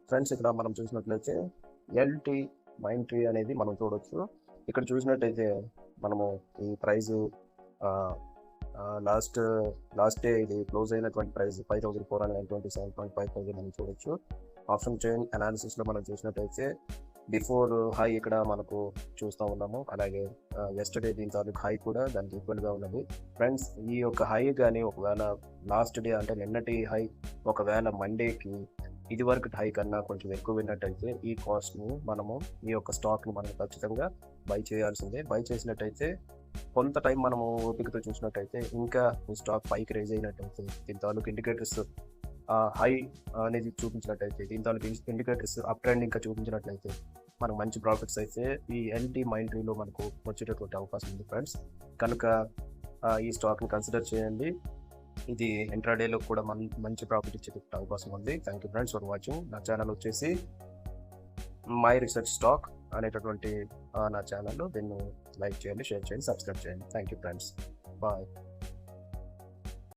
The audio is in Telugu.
ఫ్రెండ్స్ ఇక్కడ మనం చూసినట్లయితే ఎల్టీ మైండ్ ట్రీ అనేది మనం చూడొచ్చు. ఇక్కడ చూసినట్టయితే మనము ఈ ప్రైజ్ లాస్ట్ లాస్ట్ డే ఇది క్లోజ్ అయినటువంటి ప్రైస్ 5427.5 మనం చూడొచ్చు. ఆప్షన్ చైన్ అనాలిసిస్లో మనం చూసినట్టయితే బిఫోర్ హై ఇక్కడ మనకు చూస్తూ ఉన్నాము. అలాగే ఎస్టర్డే దీని తాలూకు హై కూడా దానికి ఈక్వల్గా ఉన్నది. ఫ్రెండ్స్ ఈ యొక్క హై కానీ ఒకవేళ లాస్ట్ డే అంటే నిన్నటి హై ఒకవేళ మండేకి ఇది వరకు హై కన్నా కొంచెం ఎక్కువ విన్నట్టయితే ఈ కాస్ట్ని మనము ఈ యొక్క స్టాక్ని మనం ఖచ్చితంగా బై చేయాల్సిందే. బై చేసినట్టయితే కొంత టైం మనము ఓపికతో చూసినట్టయితే ఇంకా ఈ స్టాక్ పైకి రైజ్ అయినట్టయితే దీని తాలూకు ఇండికేటర్స్ హై అనేది చూపించినట్టయితే దీని తాలూకు ఇండికేటర్స్ అప్ ట్రెండ్ ఇంకా చూపించినట్లయితే మనకు మంచి ప్రాఫిట్స్ అయితే ఈ ఎల్టీ మైండ్ ట్రీలో మనకు వచ్చేటటువంటి అవకాశం ఉంది ఫ్రెండ్స్. కనుక ఈ స్టాక్ని కన్సిడర్ చేయండి. ఇది ఇంట్రాడేలో కూడా మంచి ప్రాఫిట్ ఇచ్చేటటువంటి అవకాశం ఉంది. Thank you friends for watching. నా ఛానల్ వచ్చేసి మై రీసెర్చ్ స్టాక్ అనేటటువంటి నా ఛానల్లో దీన్ని లైక్ చేయండి, షేర్ చేయండి, సబ్స్క్రైబ్ చేయండి. Thank you friends. బాయ్.